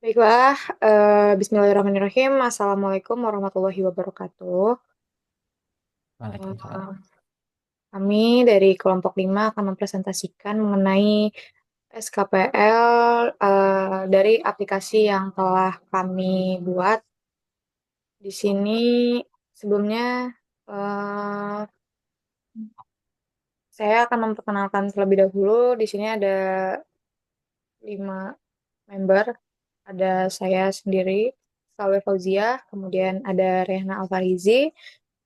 Baiklah, Bismillahirrahmanirrahim. Assalamualaikum warahmatullahi wabarakatuh. Waalaikumsalam. Eh, Kami dari kelompok 5 akan mempresentasikan mengenai SKPL dari aplikasi yang telah kami buat. Di sini sebelumnya eh, saya akan memperkenalkan terlebih dahulu. Di sini ada 5 member. Ada saya sendiri, Salwe Fauziah, kemudian ada Rehna Alfarizi,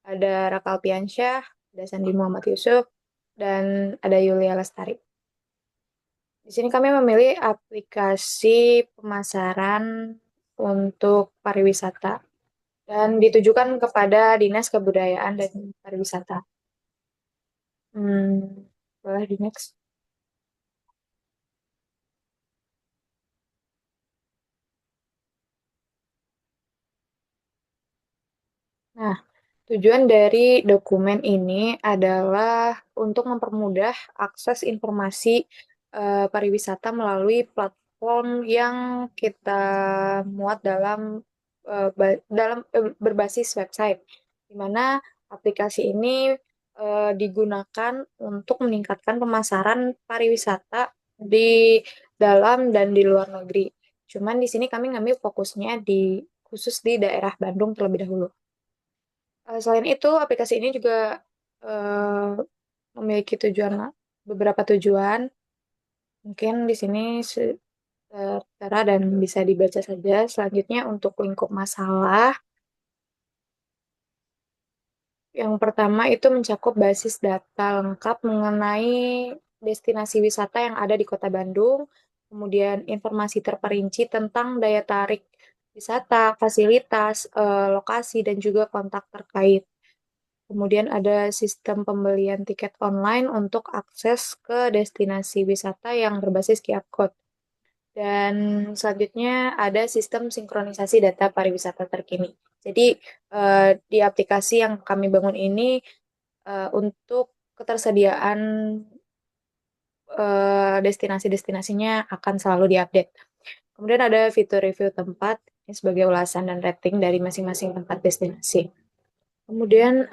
ada Raka Alpiansyah, ada Sandi Muhammad Yusuf, dan ada Yulia Lestari. Di sini kami memilih aplikasi pemasaran untuk pariwisata dan ditujukan kepada Dinas Kebudayaan dan Pariwisata. Boleh di next. Nah, tujuan dari dokumen ini adalah untuk mempermudah akses informasi pariwisata melalui platform yang kita muat berbasis website, di mana aplikasi ini digunakan untuk meningkatkan pemasaran pariwisata di dalam dan di luar negeri. Cuman di sini kami ngambil fokusnya khusus di daerah Bandung terlebih dahulu. Selain itu, aplikasi ini juga eh, memiliki beberapa tujuan. Mungkin di sini tertera dan bisa dibaca saja. Selanjutnya untuk lingkup masalah, yang pertama itu mencakup basis data lengkap mengenai destinasi wisata yang ada di Kota Bandung, kemudian informasi terperinci tentang daya tarik wisata, fasilitas, lokasi, dan juga kontak terkait. Kemudian ada sistem pembelian tiket online untuk akses ke destinasi wisata yang berbasis QR Code. Dan selanjutnya ada sistem sinkronisasi data pariwisata terkini. Jadi di aplikasi yang kami bangun ini untuk ketersediaan destinasi-destinasinya akan selalu diupdate. Kemudian ada fitur review tempat ini sebagai ulasan dan rating dari masing-masing tempat destinasi. Kemudian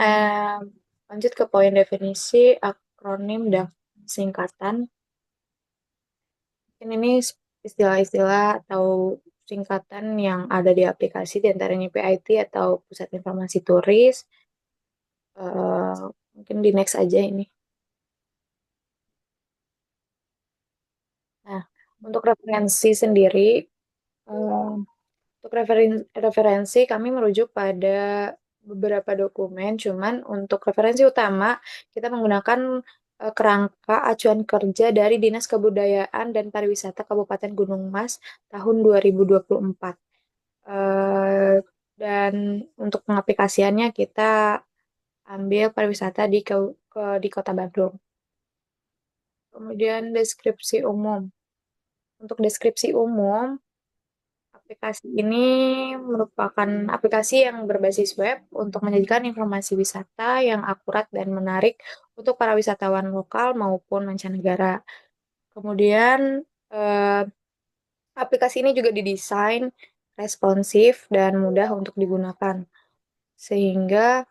lanjut ke poin definisi, akronim, dan singkatan. Ini istilah-istilah atau singkatan yang ada di aplikasi, di antaranya PIT atau Pusat Informasi Turis. Eh, Mungkin di next aja ini. Nah, untuk referensi sendiri, eh, untuk referensi kami merujuk pada beberapa dokumen, cuman untuk referensi utama kita menggunakan kerangka acuan kerja dari Dinas Kebudayaan dan Pariwisata Kabupaten Gunung Mas tahun 2024. Eh, dan untuk pengaplikasiannya kita ambil pariwisata di Kota Bandung. Kemudian deskripsi umum. Untuk deskripsi umum, aplikasi ini merupakan aplikasi yang berbasis web untuk menyajikan informasi wisata yang akurat dan menarik untuk para wisatawan lokal maupun mancanegara. Kemudian, eh, aplikasi ini juga didesain responsif dan mudah untuk digunakan, sehingga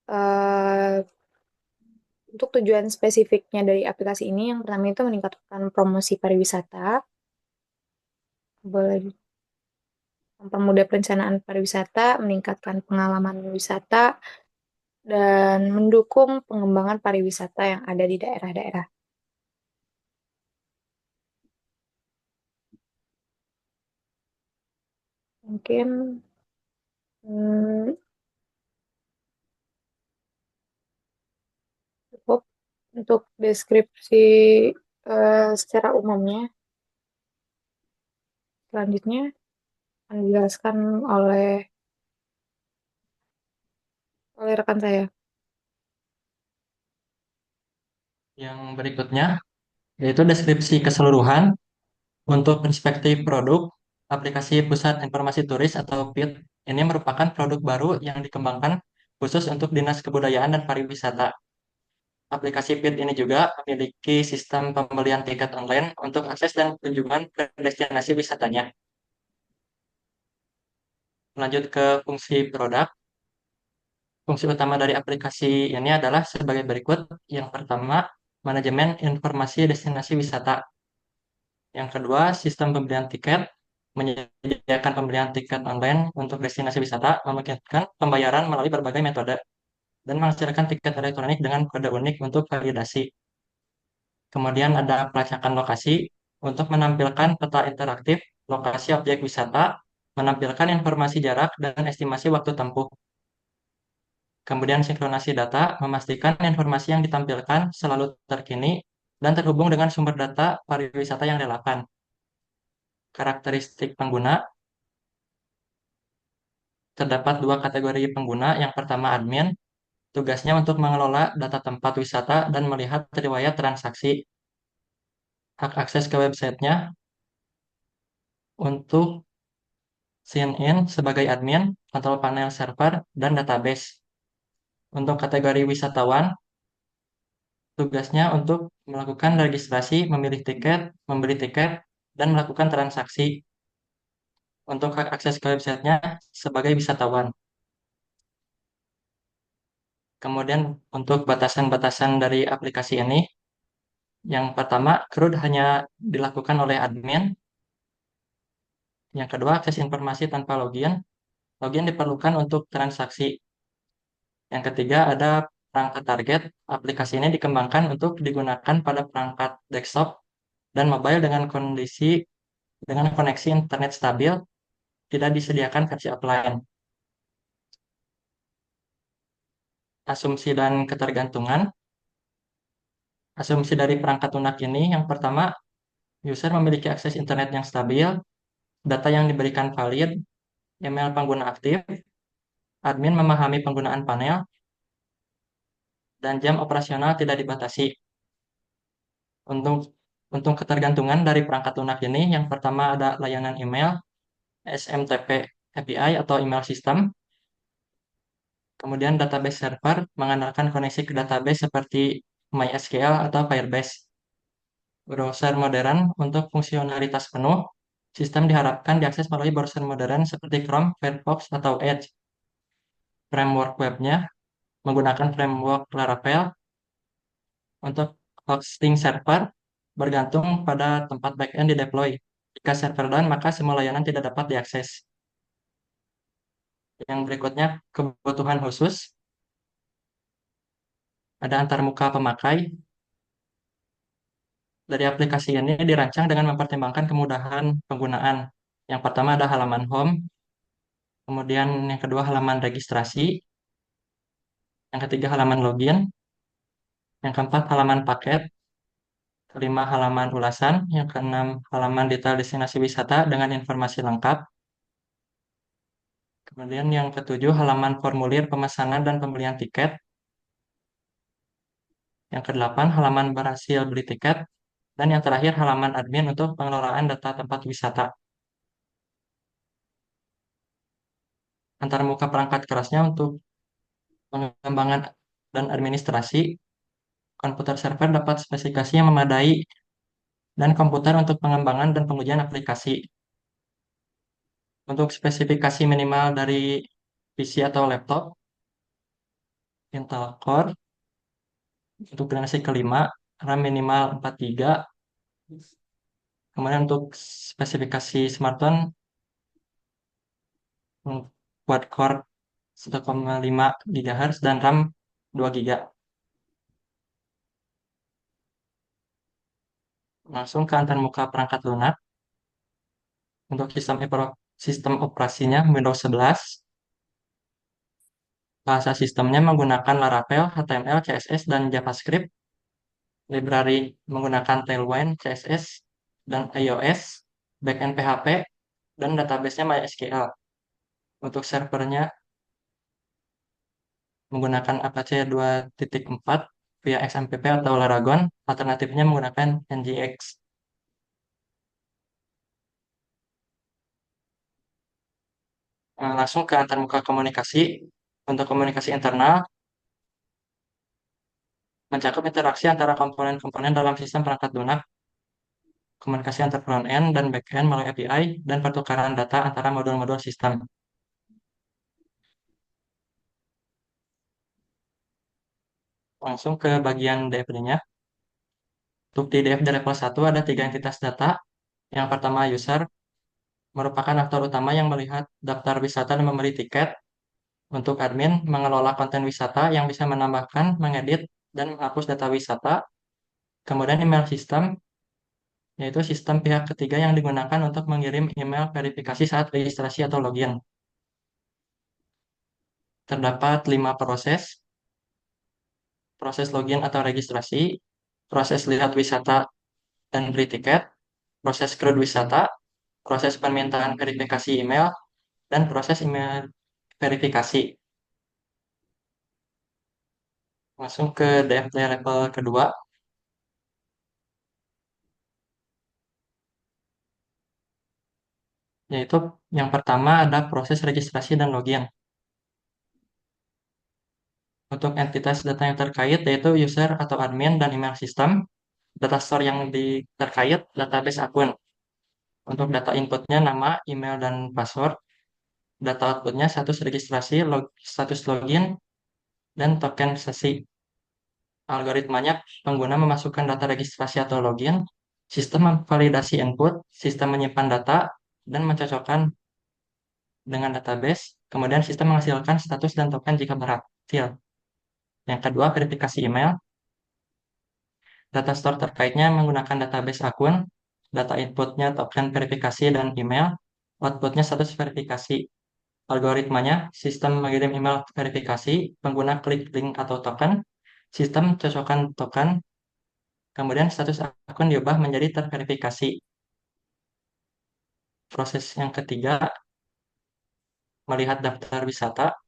eh, untuk tujuan spesifiknya dari aplikasi ini, yang pertama itu meningkatkan promosi pariwisata, boleh mempermudah perencanaan pariwisata, meningkatkan pengalaman wisata, dan mendukung pengembangan pariwisata yang ada di daerah-daerah. Mungkin hmm, cukup untuk deskripsi secara umumnya. Selanjutnya akan dijelaskan oleh rekan saya. Yang berikutnya yaitu deskripsi keseluruhan untuk perspektif produk. Aplikasi Pusat Informasi Turis atau PIT ini merupakan produk baru yang dikembangkan khusus untuk Dinas Kebudayaan dan Pariwisata. Aplikasi PIT ini juga memiliki sistem pembelian tiket online untuk akses dan kunjungan ke destinasi wisatanya. Lanjut ke fungsi produk. Fungsi utama dari aplikasi ini adalah sebagai berikut. Yang pertama, manajemen informasi destinasi wisata. Yang kedua, sistem pembelian tiket. Menyediakan pembelian tiket online untuk destinasi wisata, memungkinkan pembayaran melalui berbagai metode, dan menghasilkan tiket elektronik dengan kode unik untuk validasi. Kemudian ada pelacakan lokasi untuk menampilkan peta interaktif lokasi objek wisata, menampilkan informasi jarak dan estimasi waktu tempuh. Kemudian sinkronasi data, memastikan informasi yang ditampilkan selalu terkini dan terhubung dengan sumber data pariwisata yang relevan. Karakteristik pengguna, terdapat dua kategori pengguna. Yang pertama admin, tugasnya untuk mengelola data tempat wisata dan melihat riwayat transaksi. Hak akses ke websitenya untuk sign in sebagai admin, kontrol panel server, dan database. Untuk kategori wisatawan, tugasnya untuk melakukan registrasi, memilih tiket, membeli tiket, dan melakukan transaksi. Untuk hak akses ke websitenya sebagai wisatawan. Kemudian untuk batasan-batasan dari aplikasi ini, yang pertama, CRUD hanya dilakukan oleh admin. Yang kedua, akses informasi tanpa login. Login diperlukan untuk transaksi. Yang ketiga, ada perangkat target. Aplikasi ini dikembangkan untuk digunakan pada perangkat desktop dan mobile dengan koneksi internet stabil, tidak disediakan versi offline. Asumsi dan ketergantungan. Asumsi dari perangkat lunak ini, yang pertama, user memiliki akses internet yang stabil, data yang diberikan valid, email pengguna aktif, admin memahami penggunaan panel, dan jam operasional tidak dibatasi. Untuk untuk ketergantungan dari perangkat lunak ini, yang pertama ada layanan email, SMTP API atau email system, kemudian database server mengandalkan koneksi ke database seperti MySQL atau Firebase. Browser modern untuk fungsionalitas penuh, sistem diharapkan diakses melalui browser modern seperti Chrome, Firefox, atau Edge. Framework webnya menggunakan framework Laravel untuk hosting server bergantung pada tempat backend di deploy. Jika server down, maka semua layanan tidak dapat diakses. Yang berikutnya, kebutuhan khusus. Ada antarmuka pemakai. Dari aplikasi ini dirancang dengan mempertimbangkan kemudahan penggunaan. Yang pertama ada halaman home, kemudian yang kedua halaman registrasi, yang ketiga halaman login, yang keempat halaman paket, kelima halaman ulasan, yang keenam halaman detail destinasi wisata dengan informasi lengkap, kemudian yang ketujuh halaman formulir pemesanan dan pembelian tiket, yang kedelapan halaman berhasil beli tiket, dan yang terakhir halaman admin untuk pengelolaan data tempat wisata. Antarmuka perangkat kerasnya untuk pengembangan dan administrasi, komputer server dapat spesifikasi yang memadai, dan komputer untuk pengembangan dan pengujian aplikasi. Untuk spesifikasi minimal dari PC atau laptop, Intel Core, untuk generasi kelima, RAM minimal 4 GB. Kemudian untuk spesifikasi smartphone, quad core 1,5 GHz dan RAM 2 GB. Langsung ke antarmuka perangkat lunak. Untuk sistem operasinya Windows 11. Bahasa sistemnya menggunakan Laravel, HTML, CSS, dan JavaScript. Library menggunakan Tailwind, CSS, dan iOS, backend PHP, dan database-nya MySQL. Untuk servernya menggunakan Apache 2.4 via XMPP atau Laragon, alternatifnya menggunakan NGX. Langsung ke antarmuka komunikasi. Untuk komunikasi internal, mencakup interaksi antara komponen-komponen dalam sistem perangkat lunak, komunikasi antar front-end dan back-end melalui API, dan pertukaran data antara modul-modul sistem. Langsung ke bagian DFD-nya. Untuk di DFD level 1 ada tiga entitas data. Yang pertama user, merupakan aktor utama yang melihat daftar wisata dan memberi tiket. Untuk admin, mengelola konten wisata yang bisa menambahkan, mengedit, dan menghapus data wisata. Kemudian email system, yaitu sistem pihak ketiga yang digunakan untuk mengirim email verifikasi saat registrasi atau login. Terdapat 5 proses: proses login atau registrasi, proses lihat wisata dan beli tiket, proses CRUD wisata, proses permintaan verifikasi email, dan proses email verifikasi. Langsung ke DFD level kedua, yaitu yang pertama ada proses registrasi dan login. Untuk entitas data yang terkait yaitu user atau admin dan email system, data store yang terkait database akun. Untuk data inputnya nama, email, dan password. Data outputnya status registrasi, status login, dan token sesi. Algoritmanya, pengguna memasukkan data registrasi atau login, sistem memvalidasi input, sistem menyimpan data, dan mencocokkan dengan database. Kemudian sistem menghasilkan status dan token jika berhasil. Yang kedua, verifikasi email. Data store terkaitnya menggunakan database akun, data inputnya token verifikasi dan email, outputnya status verifikasi. Algoritmanya, sistem mengirim email verifikasi, pengguna klik link atau token, sistem cocokkan token, kemudian status akun diubah menjadi terverifikasi. Proses yang ketiga, melihat daftar wisata.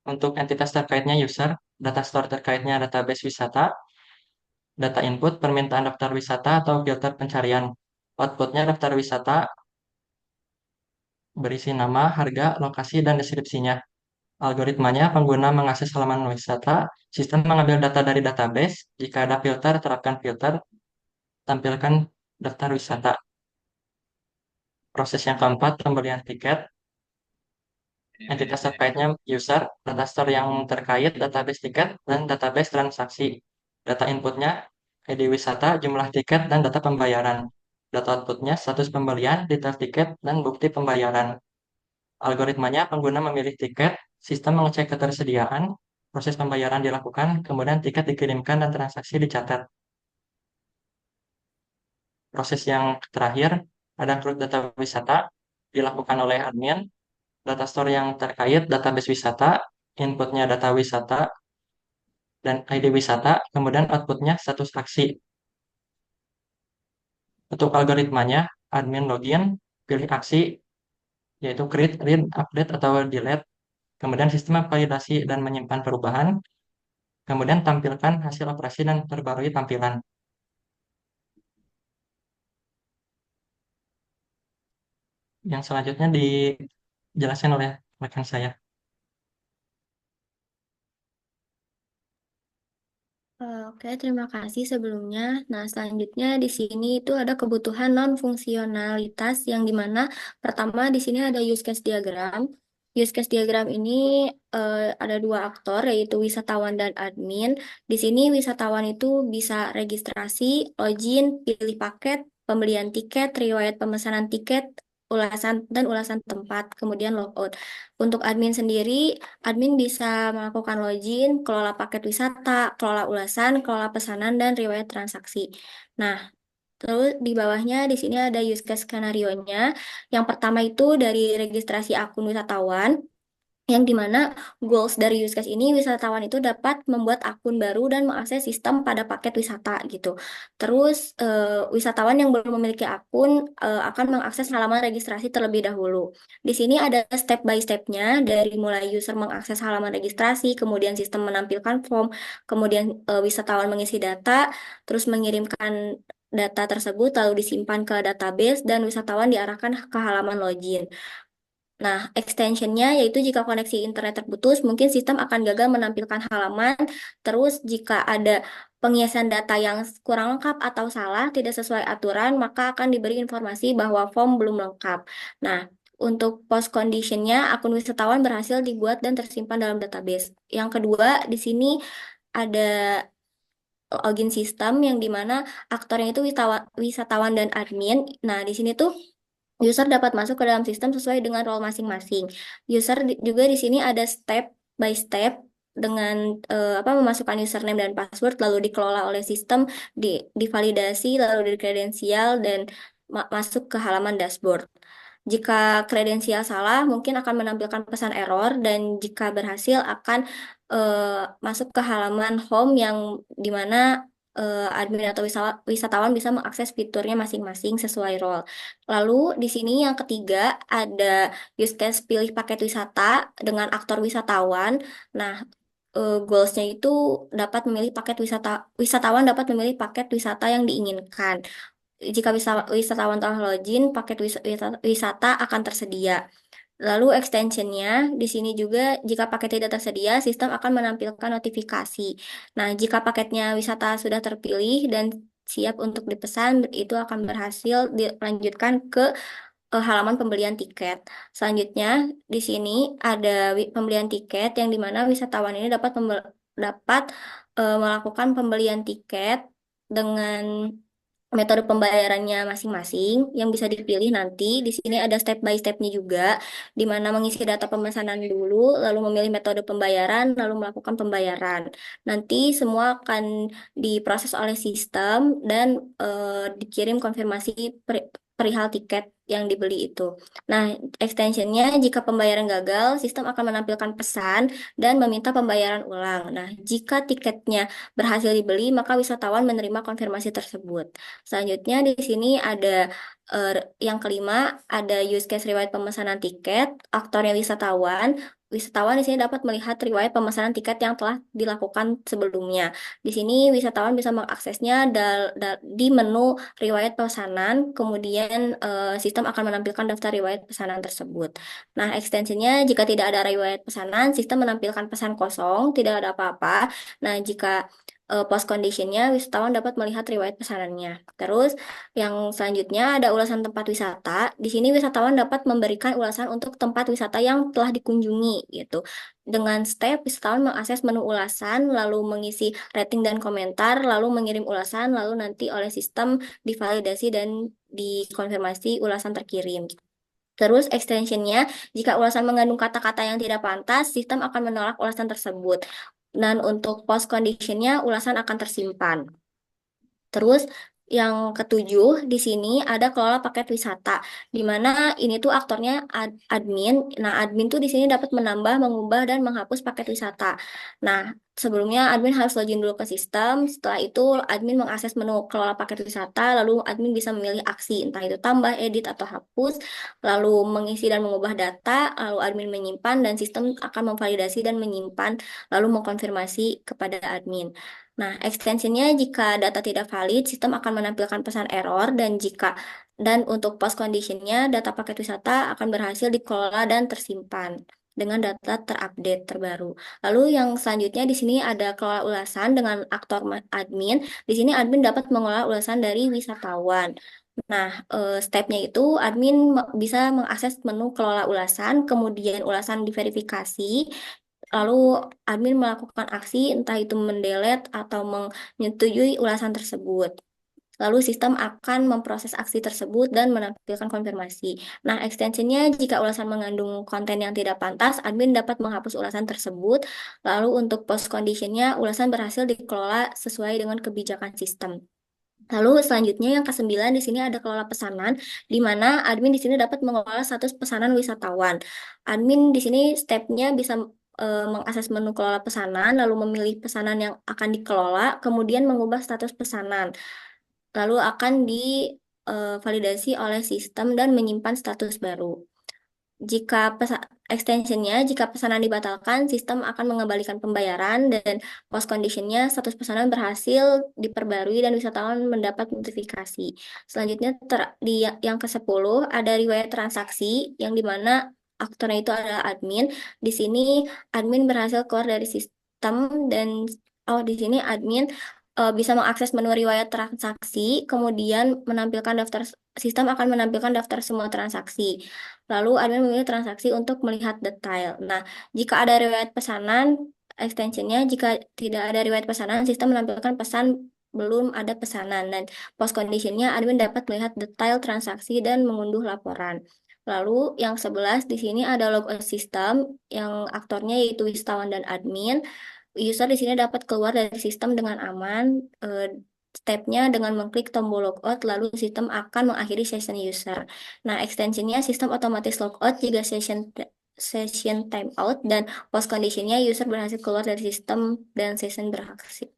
Untuk entitas terkaitnya user, data store terkaitnya database wisata, data input permintaan daftar wisata atau filter pencarian. Outputnya daftar wisata berisi nama, harga, lokasi, dan deskripsinya. Algoritmanya, pengguna mengakses halaman wisata, sistem mengambil data dari database, jika ada filter, terapkan filter, tampilkan daftar wisata. Proses yang keempat, pembelian tiket. Entitas terkaitnya user, data store yang terkait, database tiket, dan database transaksi. Data inputnya, ID wisata, jumlah tiket, dan data pembayaran. Data outputnya, status pembelian, detail tiket, dan bukti pembayaran. Algoritmanya, pengguna memilih tiket, sistem mengecek ketersediaan, proses pembayaran dilakukan, kemudian tiket dikirimkan dan transaksi dicatat. Proses yang terakhir, ada upload data wisata, dilakukan oleh admin, data store yang terkait, database wisata, inputnya data wisata, dan ID wisata, kemudian outputnya status aksi. Untuk algoritmanya, admin login, pilih aksi, yaitu create, read, update, atau delete, kemudian sistem validasi dan menyimpan perubahan, kemudian tampilkan hasil operasi dan perbarui tampilan. Yang selanjutnya dijelaskan oleh rekan saya. Oke, terima kasih sebelumnya. Nah, selanjutnya di sini itu ada kebutuhan non-fungsionalitas yang dimana pertama di sini ada use case diagram. Use case diagram ini ada dua aktor yaitu wisatawan dan admin. Di sini wisatawan itu bisa registrasi, login, pilih paket, pembelian tiket, riwayat pemesanan tiket, ulasan tempat, kemudian logout. Untuk admin sendiri, admin bisa melakukan login, kelola paket wisata, kelola ulasan, kelola pesanan, dan riwayat transaksi. Nah, terus di bawahnya di sini ada use case skenario-nya. Yang pertama itu dari registrasi akun wisatawan, yang dimana goals dari use case ini wisatawan itu dapat membuat akun baru dan mengakses sistem pada paket wisata gitu. Terus wisatawan yang belum memiliki akun akan mengakses halaman registrasi terlebih dahulu. Di sini ada step by stepnya dari mulai user mengakses halaman registrasi, kemudian sistem menampilkan form, kemudian wisatawan mengisi data, terus mengirimkan data tersebut lalu disimpan ke database dan wisatawan diarahkan ke halaman login. Nah, extensionnya yaitu jika koneksi internet terputus, mungkin sistem akan gagal menampilkan halaman. Terus, jika ada pengisian data yang kurang lengkap atau salah, tidak sesuai aturan, maka akan diberi informasi bahwa form belum lengkap. Nah, Untuk post conditionnya, akun wisatawan berhasil dibuat dan tersimpan dalam database. Yang kedua, di sini ada login sistem yang dimana aktornya itu wisatawan dan admin. Nah, di sini tuh user dapat masuk ke dalam sistem sesuai dengan role masing-masing. Juga di sini ada step by step dengan memasukkan username dan password lalu dikelola oleh sistem, divalidasi lalu dikredensial dan masuk ke halaman dashboard. Jika kredensial salah, mungkin akan menampilkan pesan error dan jika berhasil akan masuk ke halaman home yang dimana admin atau wisatawan bisa mengakses fiturnya masing-masing sesuai role. Lalu di sini yang ketiga ada use case pilih paket wisata dengan aktor wisatawan. Nah, goalsnya itu dapat memilih paket wisatawan dapat memilih paket wisata yang diinginkan. Jika wisatawan telah login, paket wisata akan tersedia. Lalu extensionnya di sini juga jika paket tidak tersedia, sistem akan menampilkan notifikasi. Nah, jika paketnya wisata sudah terpilih dan siap untuk dipesan, itu akan berhasil dilanjutkan ke halaman pembelian tiket. Selanjutnya, di sini ada pembelian tiket yang dimana wisatawan ini dapat melakukan pembelian tiket dengan metode pembayarannya masing-masing yang bisa dipilih nanti. Di sini ada step by stepnya juga, di mana mengisi data pemesanan dulu, lalu memilih metode pembayaran, lalu melakukan pembayaran. Nanti semua akan diproses oleh sistem dan dikirim konfirmasi perihal tiket yang dibeli itu. Nah, extensionnya jika pembayaran gagal, sistem akan menampilkan pesan dan meminta pembayaran ulang. Nah, jika tiketnya berhasil dibeli, maka wisatawan menerima konfirmasi tersebut. Selanjutnya di sini ada eh, yang kelima ada use case riwayat pemesanan tiket, aktornya wisatawan. Wisatawan di sini dapat melihat riwayat pemesanan tiket yang telah dilakukan sebelumnya. Di sini wisatawan bisa mengaksesnya di menu riwayat pesanan, kemudian sistem akan menampilkan daftar riwayat pesanan tersebut. Nah, ekstensinya jika tidak ada riwayat pesanan, sistem menampilkan pesan kosong, tidak ada apa-apa. Nah, jika post conditionnya, wisatawan dapat melihat riwayat pesanannya. Terus, yang selanjutnya ada ulasan tempat wisata. Di sini wisatawan dapat memberikan ulasan untuk tempat wisata yang telah dikunjungi, gitu. Dengan step, wisatawan mengakses menu ulasan, lalu mengisi rating dan komentar, lalu mengirim ulasan, lalu nanti oleh sistem divalidasi dan dikonfirmasi ulasan terkirim. Terus extensionnya, jika ulasan mengandung kata-kata yang tidak pantas, sistem akan menolak ulasan tersebut. Dan untuk post conditionnya, ulasan akan tersimpan. Terus yang ketujuh di sini ada kelola paket wisata, di mana ini tuh aktornya admin. Nah, admin tuh di sini dapat menambah, mengubah, dan menghapus paket wisata. Nah, sebelumnya admin harus login dulu ke sistem. Setelah itu admin mengakses menu kelola paket wisata, lalu admin bisa memilih aksi, entah itu tambah, edit, atau hapus, lalu mengisi dan mengubah data, lalu admin menyimpan, dan sistem akan memvalidasi dan menyimpan, lalu mengkonfirmasi kepada admin. Nah, extensionnya jika data tidak valid, sistem akan menampilkan pesan error dan untuk post conditionnya, data paket wisata akan berhasil dikelola dan tersimpan dengan data terupdate terbaru. Lalu yang selanjutnya di sini ada kelola ulasan dengan aktor admin. Di sini admin dapat mengelola ulasan dari wisatawan. Nah, stepnya itu admin bisa mengakses menu kelola ulasan, kemudian ulasan diverifikasi, lalu admin melakukan aksi entah itu mendelete atau menyetujui ulasan tersebut. Lalu sistem akan memproses aksi tersebut dan menampilkan konfirmasi. Nah, ekstensinya jika ulasan mengandung konten yang tidak pantas, admin dapat menghapus ulasan tersebut. Lalu untuk post conditionnya, ulasan berhasil dikelola sesuai dengan kebijakan sistem. Lalu selanjutnya yang kesembilan di sini ada kelola pesanan, di mana admin di sini dapat mengelola status pesanan wisatawan. Admin di sini stepnya bisa mengakses menu kelola pesanan, lalu memilih pesanan yang akan dikelola, kemudian mengubah status pesanan, lalu akan divalidasi oleh sistem dan menyimpan status baru. Jika jika pesanan dibatalkan, sistem akan mengembalikan pembayaran dan post conditionnya status pesanan berhasil diperbarui dan wisatawan mendapat notifikasi. Selanjutnya yang ke-10 ada riwayat transaksi yang dimana aktornya itu adalah admin. Di sini admin berhasil keluar dari sistem dan di sini admin bisa mengakses menu riwayat transaksi, kemudian menampilkan daftar sistem akan menampilkan daftar semua transaksi. Lalu admin memilih transaksi untuk melihat detail. Nah, jika ada riwayat pesanan, extensionnya jika tidak ada riwayat pesanan, sistem menampilkan pesan belum ada pesanan dan post conditionnya admin dapat melihat detail transaksi dan mengunduh laporan. Lalu yang 11 di sini ada logout sistem yang aktornya yaitu Wistawan dan admin. User di sini dapat keluar dari sistem dengan aman. Eh, Stepnya dengan mengklik tombol logout, lalu sistem akan mengakhiri session user. Nah, extensionnya sistem otomatis logout jika session timeout dan post conditionnya user berhasil keluar dari sistem dan session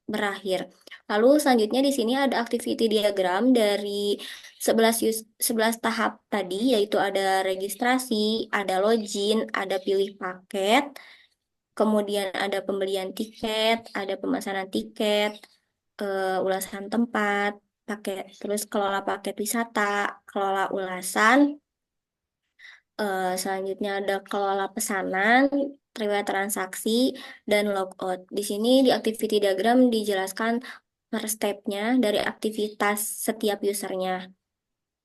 berakhir. Lalu selanjutnya di sini ada activity diagram dari 11 tahap tadi, yaitu ada registrasi, ada login, ada pilih paket, kemudian ada pembelian tiket, ada pemesanan tiket, ulasan tempat, paket, terus kelola paket wisata, kelola ulasan, selanjutnya ada kelola pesanan, riwayat transaksi, dan logout. Di sini di activity diagram dijelaskan per stepnya dari aktivitas setiap usernya.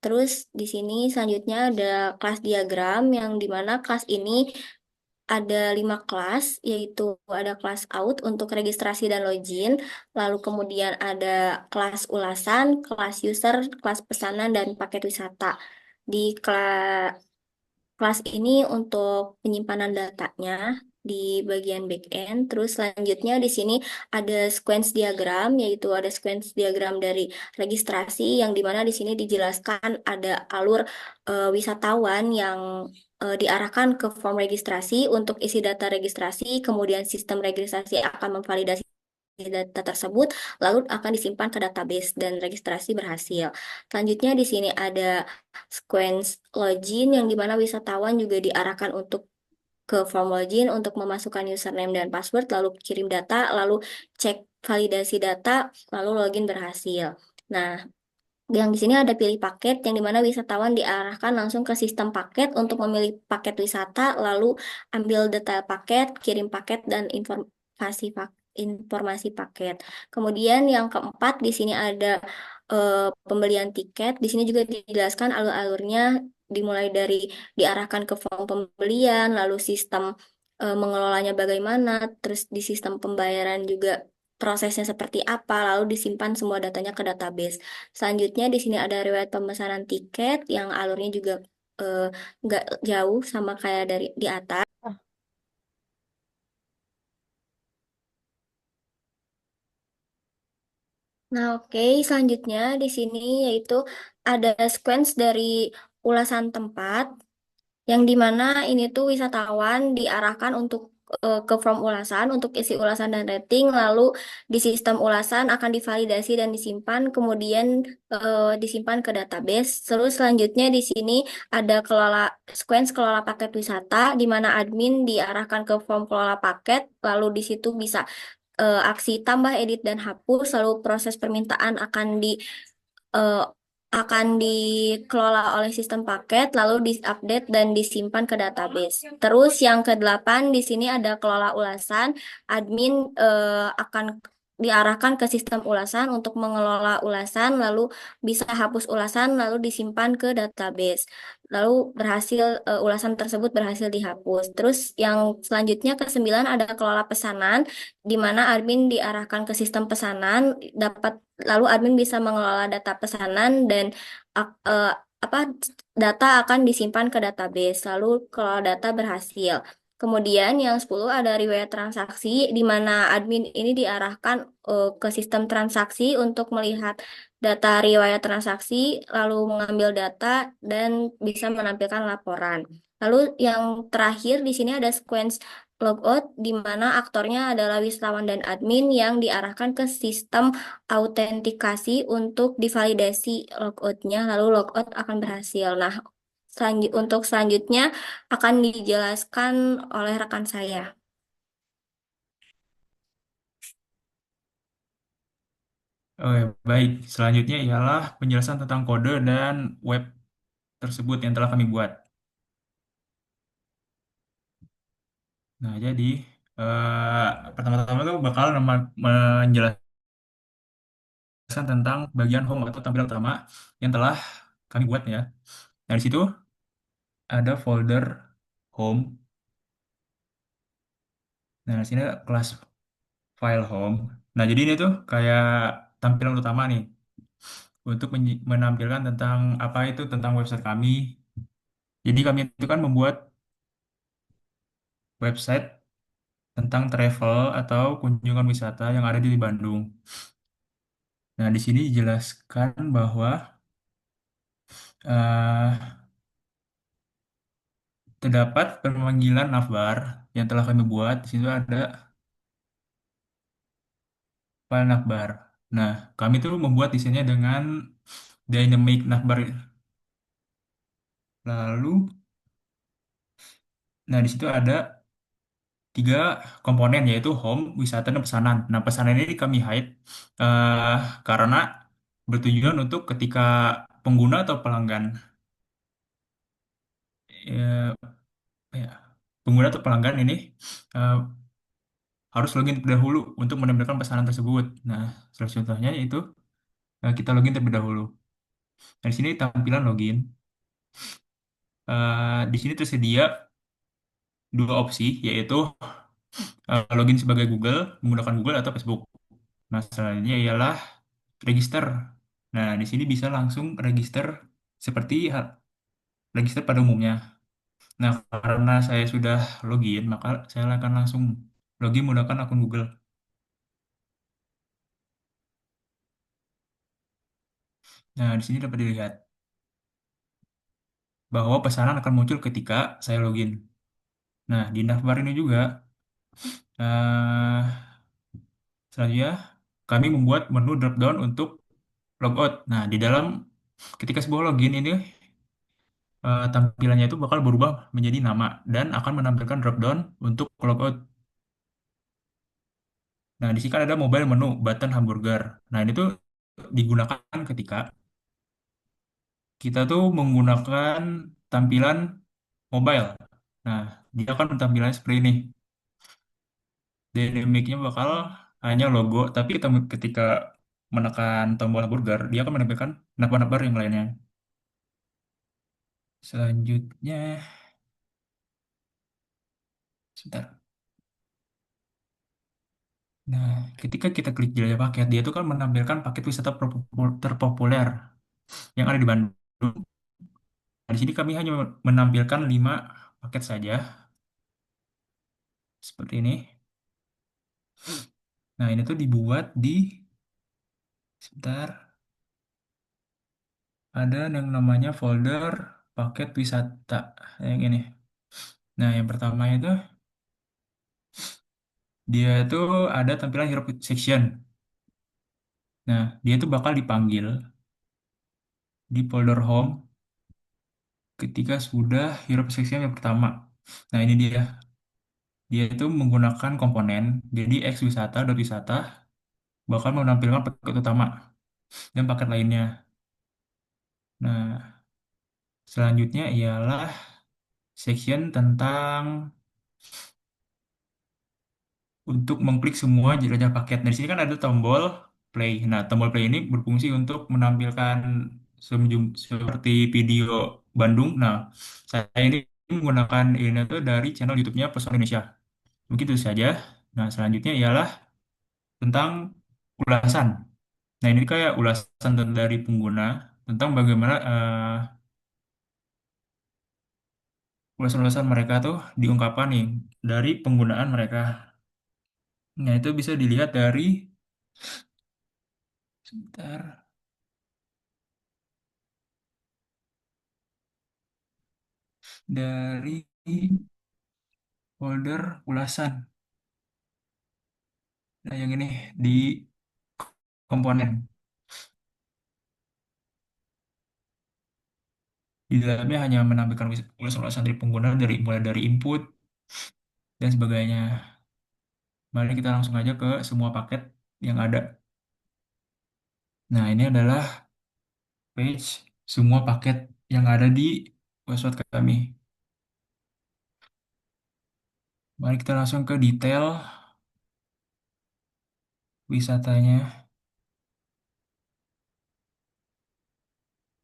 Terus di sini selanjutnya ada kelas diagram yang dimana kelas ini ada 5 kelas, yaitu ada kelas out untuk registrasi dan login, lalu kemudian ada kelas ulasan, kelas user, kelas pesanan, dan paket wisata. Di kelas ini untuk penyimpanan datanya di bagian backend. Terus selanjutnya di sini ada sequence diagram, yaitu ada sequence diagram dari registrasi yang dimana di sini dijelaskan ada alur wisatawan yang diarahkan ke form registrasi untuk isi data registrasi, kemudian sistem registrasi akan memvalidasi data tersebut, lalu akan disimpan ke database dan registrasi berhasil. Selanjutnya di sini ada sequence login yang dimana wisatawan juga diarahkan untuk ke form login untuk memasukkan username dan password, lalu kirim data, lalu cek validasi data, lalu login berhasil. Nah, yang di sini ada pilih paket yang dimana wisatawan diarahkan langsung ke sistem paket untuk memilih paket wisata, lalu ambil detail paket, kirim paket dan informasi paket. Kemudian yang keempat di sini ada pembelian tiket. Di sini juga dijelaskan alur-alurnya dimulai dari diarahkan ke form pembelian, lalu sistem mengelolanya bagaimana, terus di sistem pembayaran juga prosesnya seperti apa, lalu disimpan semua datanya ke database. Selanjutnya di sini ada riwayat pemesanan tiket yang alurnya juga eh, nggak jauh sama kayak dari di atas. Ah, Nah, oke, selanjutnya di sini yaitu ada sequence dari ulasan tempat yang dimana ini tuh wisatawan diarahkan untuk ke form ulasan untuk isi ulasan dan rating, lalu di sistem ulasan akan divalidasi dan disimpan, kemudian disimpan ke database. Terus selanjutnya di sini ada sequence kelola paket wisata, di mana admin diarahkan ke form kelola paket, lalu di situ bisa aksi tambah, edit, dan hapus, lalu proses permintaan eh, akan dikelola oleh sistem paket, lalu diupdate dan disimpan ke database. Terus yang kedelapan di sini ada kelola ulasan, admin akan diarahkan ke sistem ulasan untuk mengelola ulasan, lalu bisa hapus ulasan, lalu disimpan ke database. Lalu ulasan tersebut berhasil dihapus. Terus yang selanjutnya ke-9 ada kelola pesanan, di mana admin diarahkan ke sistem pesanan, dapat lalu admin bisa mengelola data pesanan dan ak- eh, apa data akan disimpan ke database. Lalu kalau data berhasil. Kemudian yang 10 ada riwayat transaksi di mana admin ini diarahkan ke sistem transaksi untuk melihat data riwayat transaksi, lalu mengambil data dan bisa menampilkan laporan. Lalu yang terakhir di sini ada sequence logout di mana aktornya adalah wisatawan dan admin yang diarahkan ke sistem autentikasi untuk divalidasi logoutnya, lalu logout akan berhasil. Nah, untuk selanjutnya akan dijelaskan oleh rekan saya. Oke, baik. Selanjutnya ialah penjelasan tentang kode dan web tersebut yang telah kami buat. Nah, jadi pertama-tama tuh bakal menjelaskan penjelasan tentang bagian home atau tampilan utama yang telah kami buat ya. Nah, di situ ada folder home. Nah, di sini ada kelas file home. Nah, jadi ini tuh kayak tampilan utama nih untuk menampilkan tentang apa itu tentang website kami. Jadi kami itu kan membuat website tentang travel atau kunjungan wisata yang ada di Bandung. Nah, di sini dijelaskan bahwa eh, terdapat pemanggilan navbar yang telah kami buat. Di situ ada file navbar. Nah, kami tuh membuat desainnya dengan dynamic navbar. Lalu, nah di situ ada tiga komponen yaitu home, wisata, dan pesanan. Nah, pesanan ini kami hide eh, karena bertujuan untuk ketika pengguna atau pelanggan eh, ya, pengguna atau pelanggan ini eh, harus login terlebih dahulu untuk menampilkan pesanan tersebut. Nah, salah contohnya yaitu kita login terlebih dahulu. Nah, di sini tampilan login. Di sini tersedia dua opsi, yaitu login sebagai Google, menggunakan Google atau Facebook. Nah, selanjutnya ialah register. Nah, di sini bisa langsung register seperti register pada umumnya. Nah, karena saya sudah login, maka saya akan langsung login menggunakan akun Google. Nah, di sini dapat dilihat bahwa pesanan akan muncul ketika saya login. Nah, di navbar ini juga, eh, selanjutnya kami membuat menu drop-down untuk logout. Nah, di dalam ketika sebuah login ini tampilannya itu bakal berubah menjadi nama dan akan menampilkan drop-down untuk logout. Nah, di sini kan ada mobile menu button hamburger. Nah, ini tuh digunakan ketika kita tuh menggunakan tampilan mobile. Nah, dia akan tampilannya seperti ini. Dynamic-nya bakal hanya logo, tapi ketika menekan tombol hamburger, dia akan menampilkan navbar-navbar yang lainnya. Selanjutnya, sebentar. Nah, ketika kita klik jelajah paket, dia tuh kan menampilkan paket wisata terpopuler yang ada di Bandung. Nah, di sini kami hanya menampilkan 5 paket saja, seperti ini. Nah, ini tuh dibuat di, sebentar, ada yang namanya folder paket wisata, yang ini. Nah, yang pertama itu, dia tuh ada tampilan hero section. Nah, dia tuh bakal dipanggil di folder home ketika sudah hero section yang pertama. Nah, ini dia. Dia itu menggunakan komponen, jadi X wisata, dot wisata, bakal menampilkan paket utama dan paket lainnya. Nah, selanjutnya ialah section tentang untuk mengklik semua jelajah paket. Nah, di sini kan ada tombol play. Nah, tombol play ini berfungsi untuk menampilkan seperti video Bandung. Nah, saya ini menggunakan ini tuh dari channel YouTube-nya Pesona Indonesia. Begitu saja. Nah, selanjutnya ialah tentang ulasan. Nah, ini kayak ulasan dari pengguna tentang bagaimana ulasan-ulasan mereka tuh diungkapkan nih dari penggunaan mereka. Nah, itu bisa dilihat dari, sebentar, dari folder ulasan. Nah, yang ini di komponen. Di dalamnya hanya menampilkan ulasan-ulasan dari pengguna dari mulai dari input dan sebagainya. Mari kita langsung aja ke semua paket yang ada. Nah, ini adalah page semua paket yang ada di website kami. Mari kita langsung ke detail wisatanya.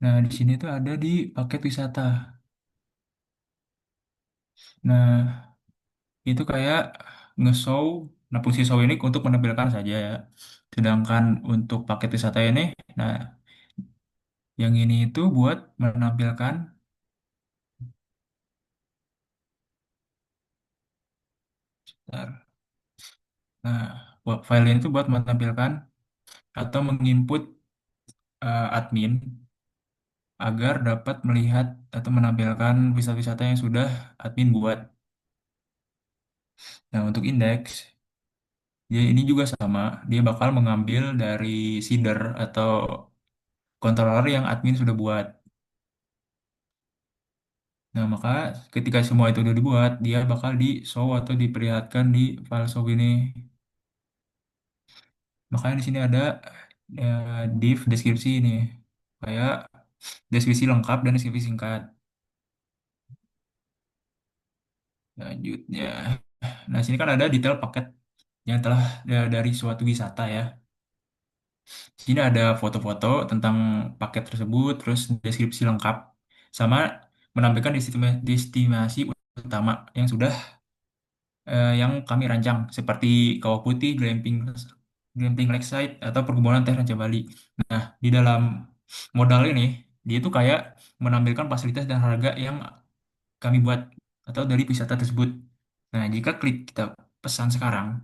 Nah, di sini tuh ada di paket wisata. Nah, itu kayak nge-show, nah fungsi show ini untuk menampilkan saja ya. Sedangkan untuk paket wisata ini, nah yang ini itu buat menampilkan, bentar. Nah, file ini tuh buat menampilkan atau menginput admin agar dapat melihat atau menampilkan wisata-wisata yang sudah admin buat. Nah, untuk indeks, dia ini juga sama, dia bakal mengambil dari seeder atau controller yang admin sudah buat. Nah, maka ketika semua itu udah dibuat, dia bakal di show atau diperlihatkan di file show ini. Makanya di sini ada div deskripsi ini, kayak deskripsi lengkap dan deskripsi singkat. Lanjutnya, nah sini kan ada detail paket yang telah dari suatu wisata ya. Di sini ada foto-foto tentang paket tersebut, terus deskripsi lengkap, sama menampilkan destinasi utama yang sudah yang kami rancang seperti Kawah Putih, Glamping Lakeside atau Perkebunan Teh Ranca Bali. Nah, di dalam modal ini dia itu kayak menampilkan fasilitas dan harga yang kami buat atau dari wisata tersebut. Nah, jika klik kita pesan sekarang,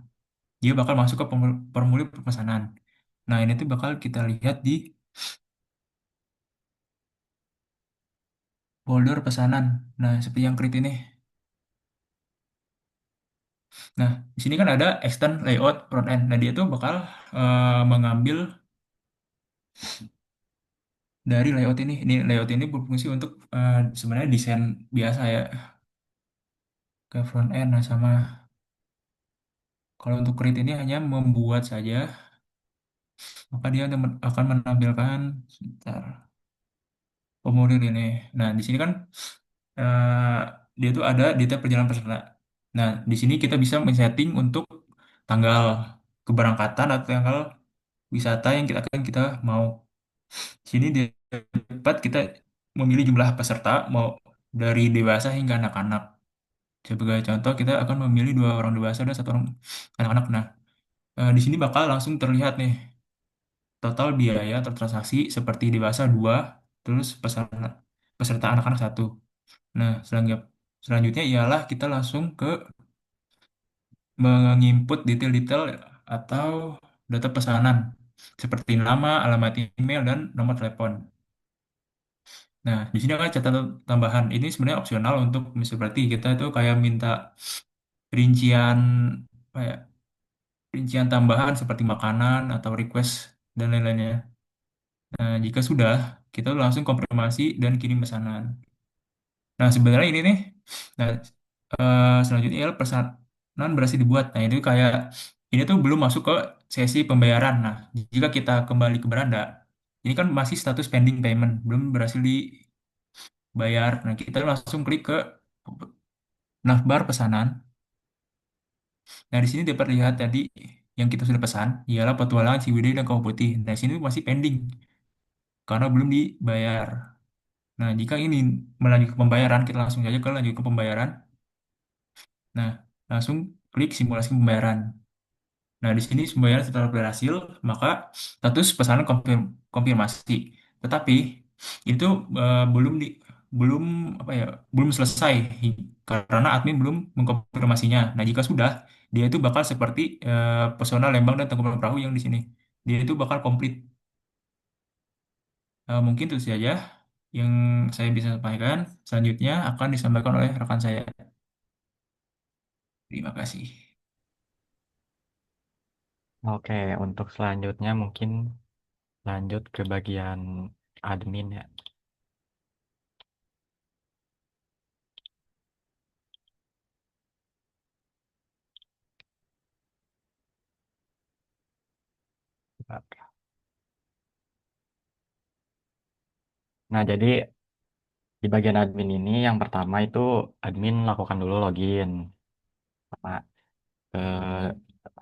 dia bakal masuk ke formulir pemesanan. Nah, ini tuh bakal kita lihat di folder pesanan. Nah, seperti yang klik ini. Nah, di sini kan ada extend layout front end. Nah, dia tuh bakal mengambil dari layout ini. Ini layout ini berfungsi untuk sebenarnya desain biasa ya ke front end. Nah, sama kalau untuk create ini hanya membuat saja, maka dia akan menampilkan sebentar, formulir ini. Nah, di sini kan eh, dia tuh ada detail perjalanan peserta. Nah, di sini kita bisa men-setting untuk tanggal keberangkatan atau tanggal wisata yang kita mau. Sini di dapat kita memilih jumlah peserta mau dari dewasa hingga anak-anak. Sebagai contoh, kita akan memilih 2 orang dewasa dan 1 orang anak-anak. Nah, di sini bakal langsung terlihat nih total biaya transaksi seperti dewasa 2, terus peserta anak-anak 1. Nah, selanjutnya ialah kita langsung ke menginput detail-detail atau data pesanan seperti nama, alamat email, dan nomor telepon. Nah, di sini ada catatan tambahan. Ini sebenarnya opsional untuk seperti kita itu kayak minta rincian apa ya, rincian tambahan seperti makanan atau request dan lain-lainnya. Nah, jika sudah, kita langsung konfirmasi dan kirim pesanan. Nah, sebenarnya ini nih, nah selanjutnya adalah pesanan berhasil dibuat. Nah, itu kayak ini tuh belum masuk ke sesi pembayaran. Nah, jika kita kembali ke beranda, ini kan masih status pending payment, belum berhasil dibayar. Nah, kita langsung klik ke navbar pesanan. Nah, di sini dapat lihat tadi yang kita sudah pesan ialah petualangan Ciwidey dan Kawah Putih. Nah, di sini masih pending karena belum dibayar. Nah, jika ini melanjutkan pembayaran, kita langsung saja ke lanjut ke pembayaran. Nah, langsung klik simulasi pembayaran. Nah, di sini pembayaran setelah berhasil, maka status pesanan konfirmasi. Tetapi itu belum belum apa ya, belum selesai karena admin belum mengkonfirmasinya. Nah, jika sudah, dia itu bakal seperti pesona Lembang dan Tangkuban Perahu yang di sini. Dia itu bakal komplit. Mungkin itu saja yang saya bisa sampaikan. Selanjutnya akan disampaikan oleh rekan saya. Terima kasih. Oke, untuk selanjutnya mungkin lanjut ke bagian admin ya. Nah, jadi di bagian admin ini yang pertama itu admin lakukan dulu login sama ke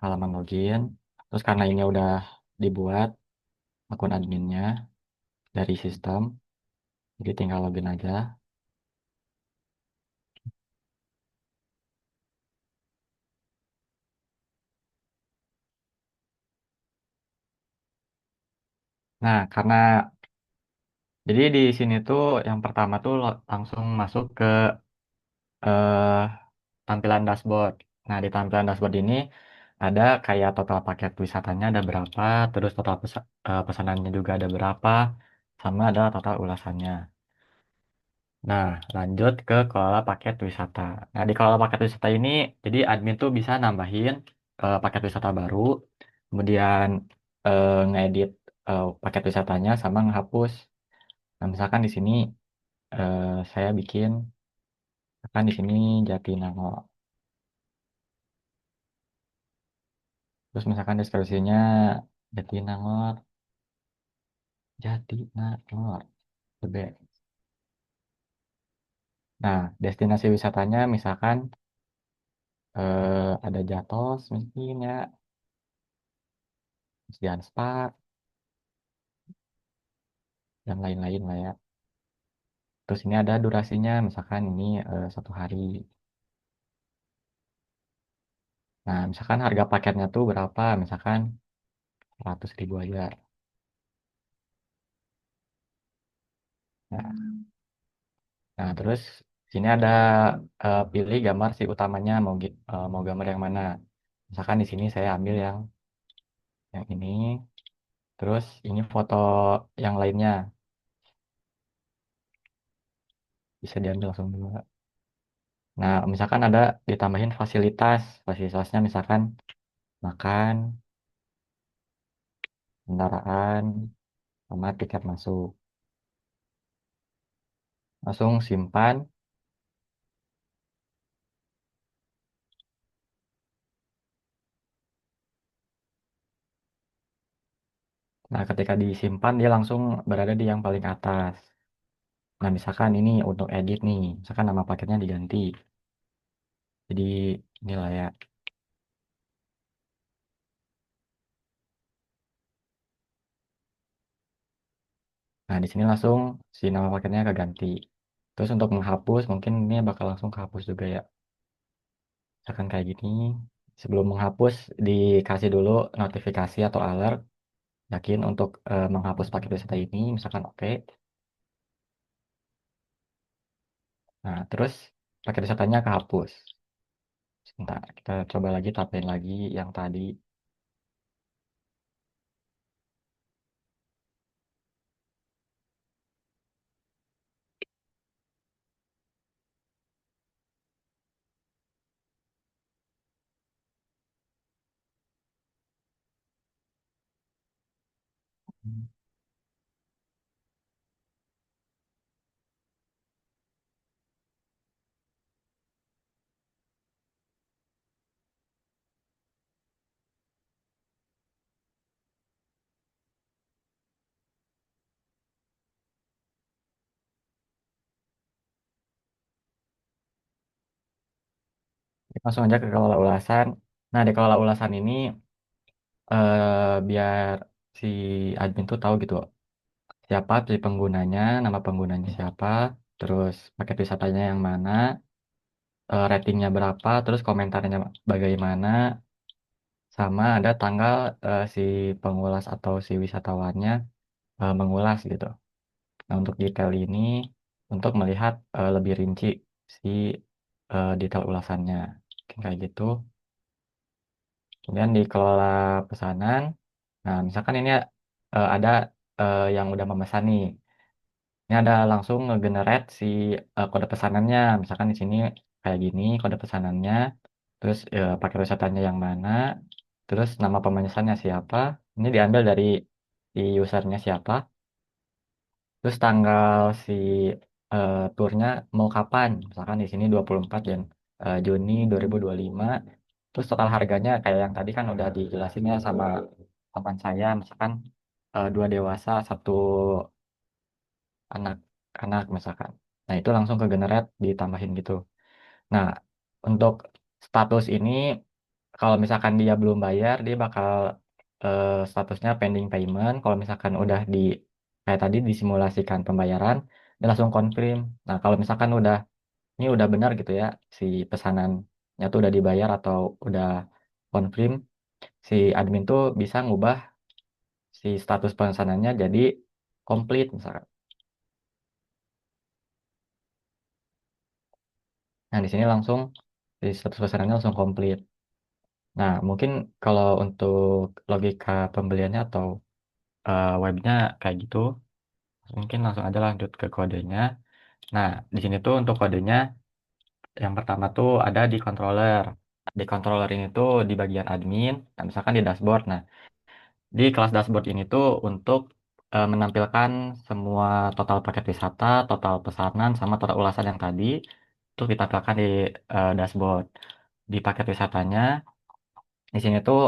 halaman login. Terus karena ini udah dibuat akun adminnya dari sistem, Jadi tinggal login aja. Nah, karena jadi di sini tuh yang pertama tuh langsung masuk ke eh, tampilan dashboard. Nah, di tampilan dashboard ini ada kayak total paket wisatanya ada berapa, terus total pesanannya juga ada berapa, sama ada total ulasannya. Nah, lanjut ke kelola paket wisata. Nah, di kelola paket wisata ini, jadi admin tuh bisa nambahin paket wisata baru, kemudian ngedit paket wisatanya sama menghapus. Nah, misalkan di sini eh, saya bikin, misalkan di sini Jatinangor. Terus misalkan deskripsinya Jatinangor, Jatinangor, Tebet. Nah, destinasi wisatanya misalkan ada Jatos mungkin ya, Sedian Spa, dan lain-lain lah ya. Terus ini ada durasinya, misalkan ini 1 hari. Nah, misalkan harga paketnya tuh berapa, misalkan 100.000 aja. Nah, nah, terus sini ada pilih gambar si utamanya mau gambar yang mana. Misalkan di sini saya ambil yang ini. Terus ini foto yang lainnya bisa diambil langsung dulu. Nah, misalkan ada ditambahin fasilitas, fasilitasnya misalkan makan, kendaraan, sama tiket masuk. Langsung simpan. Nah, ketika disimpan dia langsung berada di yang paling atas. Nah, misalkan ini untuk edit nih, misalkan nama paketnya diganti. Jadi inilah ya. Nah, di sini langsung si nama paketnya keganti. Terus untuk menghapus mungkin ini bakal langsung kehapus juga ya. Misalkan kayak gini. Sebelum menghapus dikasih dulu notifikasi atau alert. Yakin untuk menghapus paket wisata ini, misalkan oke. Nah, terus paket wisatanya kehapus. Sebentar, kita coba lagi tapain lagi yang tadi. Langsung aja ke kelola ulasan. Nah, di kelola ulasan ini biar si admin tuh tahu gitu siapa si penggunanya, nama penggunanya siapa, terus paket wisatanya yang mana, ratingnya berapa, terus komentarnya bagaimana, sama ada tanggal si pengulas atau si wisatawannya mengulas gitu. Nah, untuk detail ini untuk melihat lebih rinci si detail ulasannya. Kayak gitu. Kemudian dikelola pesanan. Nah, misalkan ini ada yang udah memesan nih. Ini ada langsung ngegenerate si kode pesanannya. Misalkan di sini kayak gini kode pesanannya. Terus paket wisatanya yang mana. Terus nama pemesannya siapa. Ini diambil dari si usernya siapa. Terus tanggal si turnya mau kapan? Misalkan di sini 24 Juni 2025. Terus total harganya kayak yang tadi kan udah dijelasinnya sama teman saya, misalkan 2 dewasa, 1 anak-anak misalkan. Nah, itu langsung ke generate ditambahin gitu. Nah, untuk status ini kalau misalkan dia belum bayar, dia bakal statusnya pending payment. Kalau misalkan udah kayak tadi disimulasikan pembayaran, dia langsung confirm. Nah, kalau misalkan ini udah benar gitu ya, si pesanannya tuh udah dibayar atau udah confirm, si admin tuh bisa ngubah si status pesanannya jadi komplit misalkan. Nah, di sini langsung si status pesanannya langsung komplit. Nah, mungkin kalau untuk logika pembeliannya atau webnya kayak gitu, mungkin langsung aja lanjut ke kodenya. Nah, di sini tuh untuk kodenya yang pertama tuh ada di controller. Di controller ini tuh di bagian admin, nah misalkan di dashboard. Nah, di kelas dashboard ini tuh untuk menampilkan semua total paket wisata, total pesanan, sama total ulasan yang tadi itu ditampilkan di dashboard. Di paket wisatanya, di sini tuh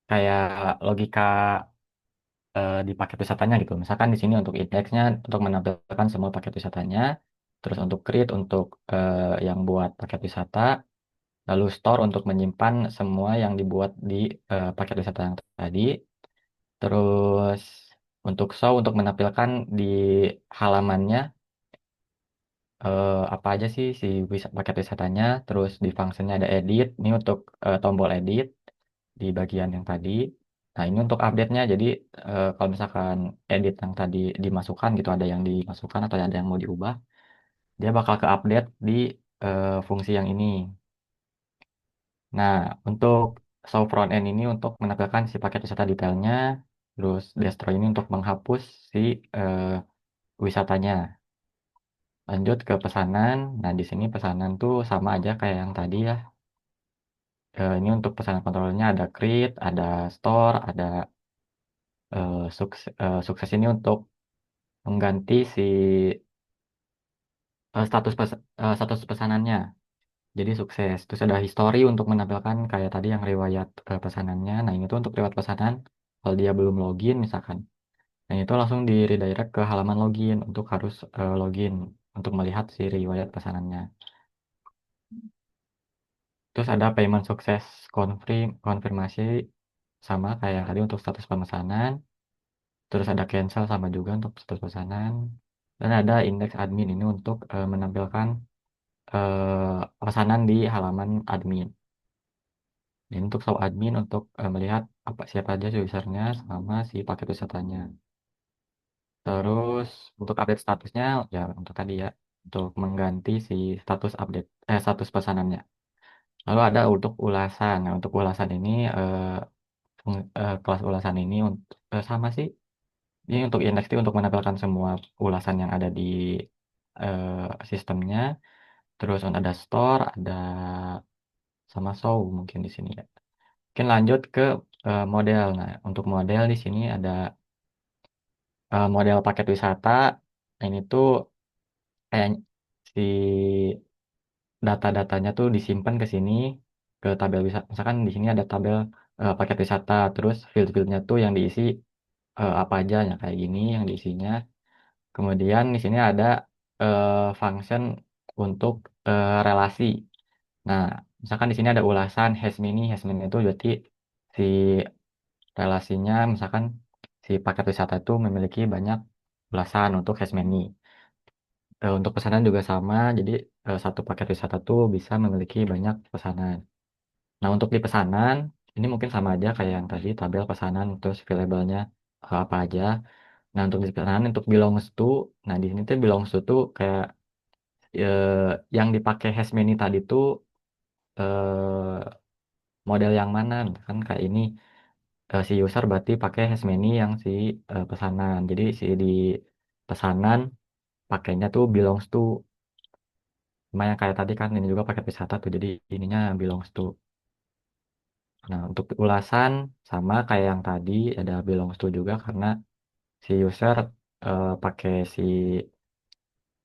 kayak logika di paket wisatanya gitu. Misalkan di sini untuk indeksnya untuk menampilkan semua paket wisatanya, terus untuk create untuk yang buat paket wisata, lalu store untuk menyimpan semua yang dibuat di paket wisata yang tadi, terus untuk show untuk menampilkan di halamannya apa aja sih si paket wisatanya, terus di functionnya ada edit, ini untuk tombol edit di bagian yang tadi. Nah, ini untuk update-nya. Jadi, kalau misalkan edit yang tadi dimasukkan gitu, ada yang dimasukkan atau ada yang mau diubah, dia bakal ke update di fungsi yang ini. Nah, untuk show front end ini untuk menampilkan si paket wisata detailnya, terus destroy ini untuk menghapus si eh, wisatanya. Lanjut ke pesanan. Nah, di sini pesanan tuh sama aja kayak yang tadi ya. Ini untuk pesanan kontrolnya ada create, ada store, ada sukses ini untuk mengganti si status pesanannya jadi sukses. Terus ada history untuk menampilkan kayak tadi yang riwayat pesanannya. Nah, ini tuh untuk riwayat pesanan kalau dia belum login misalkan. Nah, itu langsung di redirect ke halaman login untuk harus login untuk melihat si riwayat pesanannya. Terus ada payment sukses konfirmasi sama kayak tadi untuk status pemesanan. Terus ada cancel sama juga untuk status pesanan. Dan ada index admin ini untuk menampilkan pesanan di halaman admin. Ini untuk show admin untuk melihat siapa aja sih usernya sama si paket wisatanya. Terus untuk update statusnya ya untuk tadi ya untuk mengganti si status pesanannya. Lalu ada untuk ulasan. Nah, untuk ulasan ini kelas ulasan ini untuk sama sih. Ini untuk indeks itu untuk menampilkan semua ulasan yang ada di sistemnya. Terus ada store, ada sama show mungkin di sini ya. Mungkin lanjut ke model. Nah, untuk model di sini ada model paket wisata. Nah, ini tuh kayak si data-datanya tuh disimpan ke sini ke tabel wisata. Misalkan di sini ada tabel paket wisata, terus field-fieldnya tuh yang diisi apa aja ya kayak gini yang diisinya. Kemudian di sini ada function untuk relasi. Nah, misalkan di sini ada ulasan hash many itu berarti si relasinya misalkan si paket wisata itu memiliki banyak ulasan untuk hash many. Untuk pesanan juga sama, jadi satu paket wisata tuh bisa memiliki banyak pesanan. Nah, untuk di pesanan ini mungkin sama aja kayak yang tadi tabel pesanan terus variabelnya apa aja. Nah, untuk di pesanan untuk belongs to, nah di sini tuh belongs to tuh kayak eh, yang dipakai hash many tadi tuh model yang mana kan kayak ini si user berarti pakai hasmany yang si pesanan jadi si di pesanan pakainya tuh belongs to sama yang kayak tadi kan ini juga pakai wisata tuh jadi ininya belongs to. Nah, untuk ulasan sama kayak yang tadi ada belongs to juga karena si user pakai si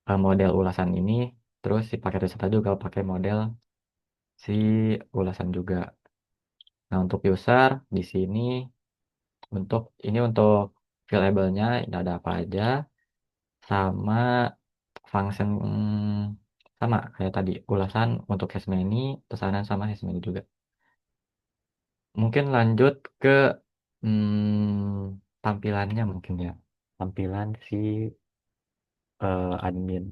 model ulasan ini terus si paket wisata juga pakai model si ulasan juga. Nah, untuk user di sini untuk ini untuk variabelnya ini ada apa aja sama function sama kayak tadi ulasan untuk hash many pesanan sama hash many juga. Mungkin lanjut ke tampilannya mungkin ya tampilan si admin.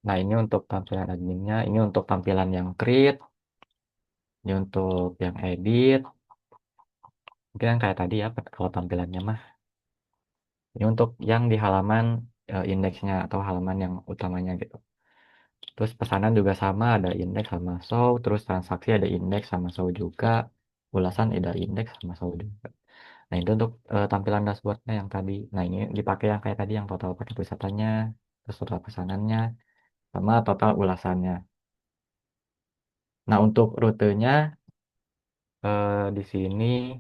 Nah, ini untuk tampilan adminnya, ini untuk tampilan yang create, ini untuk yang edit, mungkin yang kayak tadi ya, kalau tampilannya mah. Ini untuk yang di halaman indeksnya atau halaman yang utamanya gitu. Terus pesanan juga sama, ada indeks sama show, terus transaksi ada indeks sama show juga, ulasan ada indeks sama show juga. Nah, itu untuk tampilan dashboardnya yang tadi. Nah, ini dipakai yang kayak tadi, yang total paket wisatanya, terus total pesanannya, sama total ulasannya. Nah, untuk rutenya di sini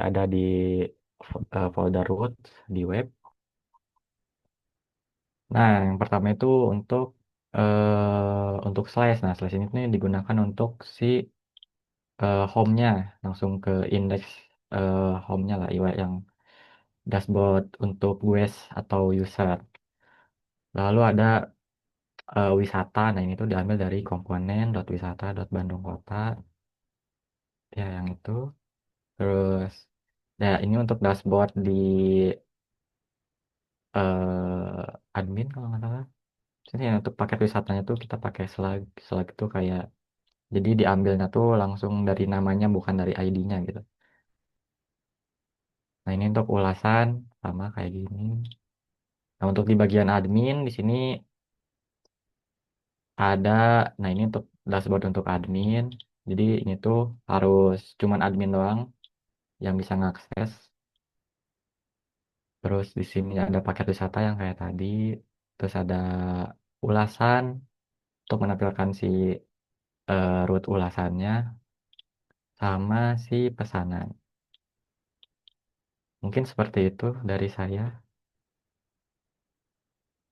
ada di folder root di web. Nah, yang pertama itu untuk slash. Nah, slash ini nih digunakan untuk si home-nya, langsung ke indeks home-nya lah, yang dashboard untuk guest atau user. Lalu ada wisata. Nah, ini tuh diambil dari komponen .wisata.bandung kota. Ya, yang itu. Terus, ya ini untuk dashboard di admin kalau nggak salah. Sini ya, untuk paket wisatanya tuh kita pakai Slack. Slack itu kayak, jadi diambilnya tuh langsung dari namanya, bukan dari ID-nya gitu. Nah, ini untuk ulasan sama kayak gini. Nah, untuk di bagian admin di sini ada, nah ini untuk dashboard untuk admin. Jadi ini tuh harus cuman admin doang yang bisa ngakses. Terus di sini ada paket wisata yang kayak tadi. Terus ada ulasan untuk menampilkan si root ulasannya sama si pesanan. Mungkin seperti itu dari saya.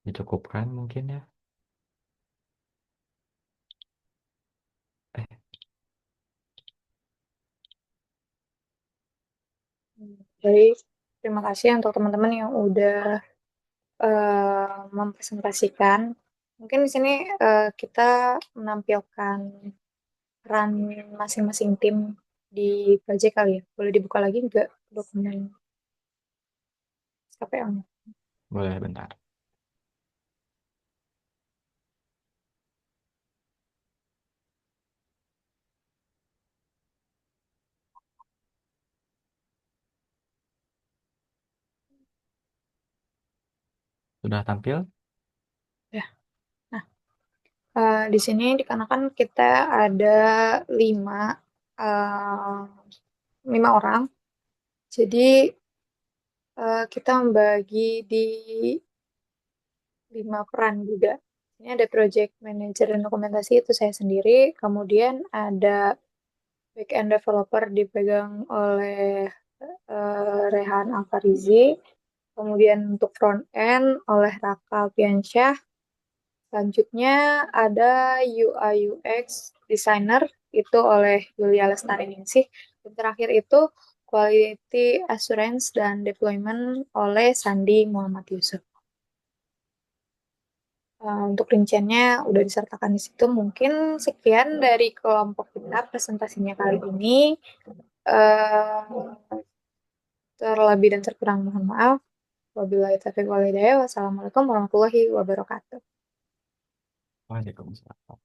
Dicukupkan mungkin ya. Eh, Baik, terima kasih untuk teman-teman yang udah mempresentasikan. Mungkin di sini kita menampilkan peran masing-masing tim di proyek kali ya. Boleh dibuka lagi nggak dokumen KPL-nya? boleh bentar. Sudah tampil? Ya. Nah, di sini dikarenakan kita ada lima, eh, lima orang, jadi kita membagi di lima peran juga. Ini ada project manager dan dokumentasi, itu saya sendiri. Kemudian ada backend developer dipegang oleh Rehan Alfarizi. Kemudian untuk front end oleh Raka Alfiansyah. Selanjutnya ada UI UX designer itu oleh Yulia Lestari Ningsih. Dan terakhir itu quality assurance dan deployment oleh Sandi Muhammad Yusuf. Untuk rinciannya udah disertakan di situ. Mungkin sekian dari kelompok kita presentasinya kali ini. Eh, Terlebih dan terkurang mohon maaf. Wabillahi taufiq wal hidayah. Wassalamualaikum warahmatullahi wabarakatuh. Waalaikumsalam.